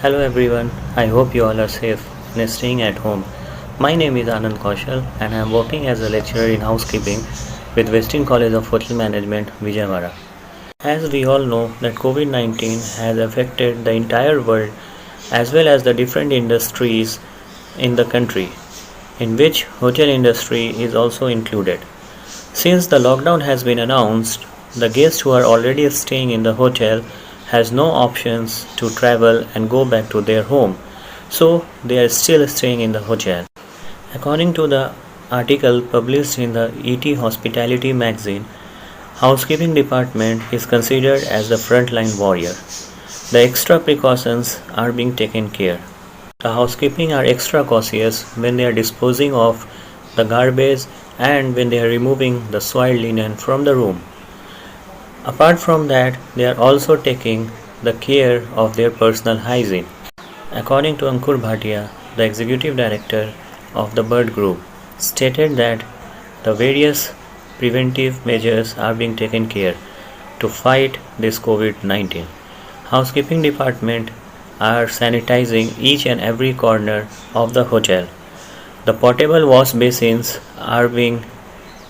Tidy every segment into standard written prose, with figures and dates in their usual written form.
Hello everyone, I hope you all are safe and staying at home. My name is Anand Kaushal and I am working as a lecturer in housekeeping with Western College of Hotel Management, Vijayawada. As we all know that COVID-19 has affected the entire world as well as the different industries in the country, in which hotel industry is also included. Since the lockdown has been announced, the guests who are already staying in the hotel has no options to travel and go back to their home. So they are still staying in the hotel. According to the article published in the ET Hospitality magazine, housekeeping department is considered as the frontline warrior. The extra precautions are being taken care. The housekeeping are extra cautious when they are disposing of the garbage and when they are removing the soiled linen from the room. Apart from that, they are also taking the care of their personal hygiene. According to Ankur Bhatia, the executive director of the Bird Group, stated that the various preventive measures are being taken care to fight this COVID-19. Housekeeping department are sanitizing each and every corner of the hotel. The portable wash basins are being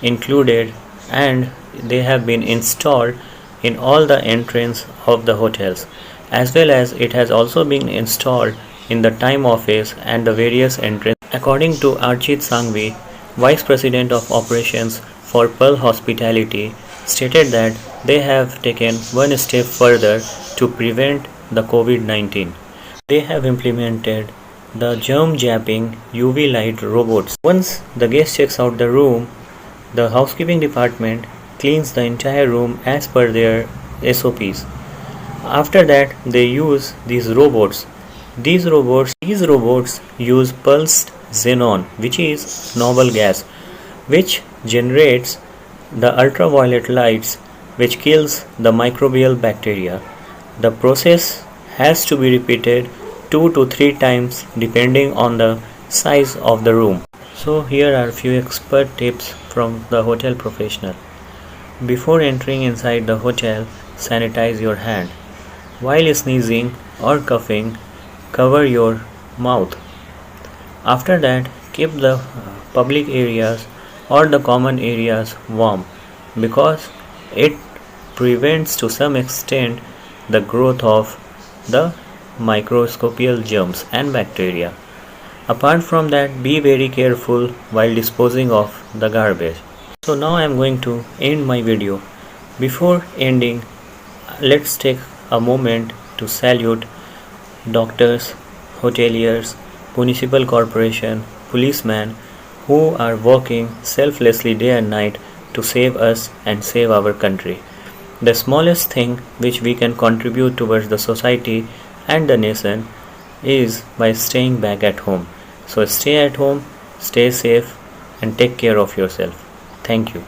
included and they have been installed in all the entrance of the hotels, as well as it has also been installed in the time office and the various entrances. According to Archit Sanghvi, Vice President of Operations for Pearl Hospitality, stated that they have taken one step further to prevent the COVID-19. They have implemented the germ jabbing UV light robots. Once the guest checks out the room, the housekeeping department cleans the entire room as per their SOPs. After that, they use these robots. These robots use pulsed xenon, which is noble gas, which generates the ultraviolet lights which kills the microbial bacteria. The process has to be repeated 2 to 3 times depending on the size of the room. So here are few expert tips from the hotel professional. Before entering inside the hotel, sanitize your hand. While sneezing or coughing, cover your mouth. After that, keep the public areas or the common areas warm because it prevents to some extent the growth of the microscopical germs and bacteria. Apart from that, be very careful while disposing of the garbage. So now I am going to end my video. Before ending, let's take a moment to salute doctors, hoteliers, municipal corporation, policemen who are working selflessly day and night to save us and save our country. The smallest thing which we can contribute towards the society and the nation is by staying back at home. So stay at home, stay safe and take care of yourself. Thank you.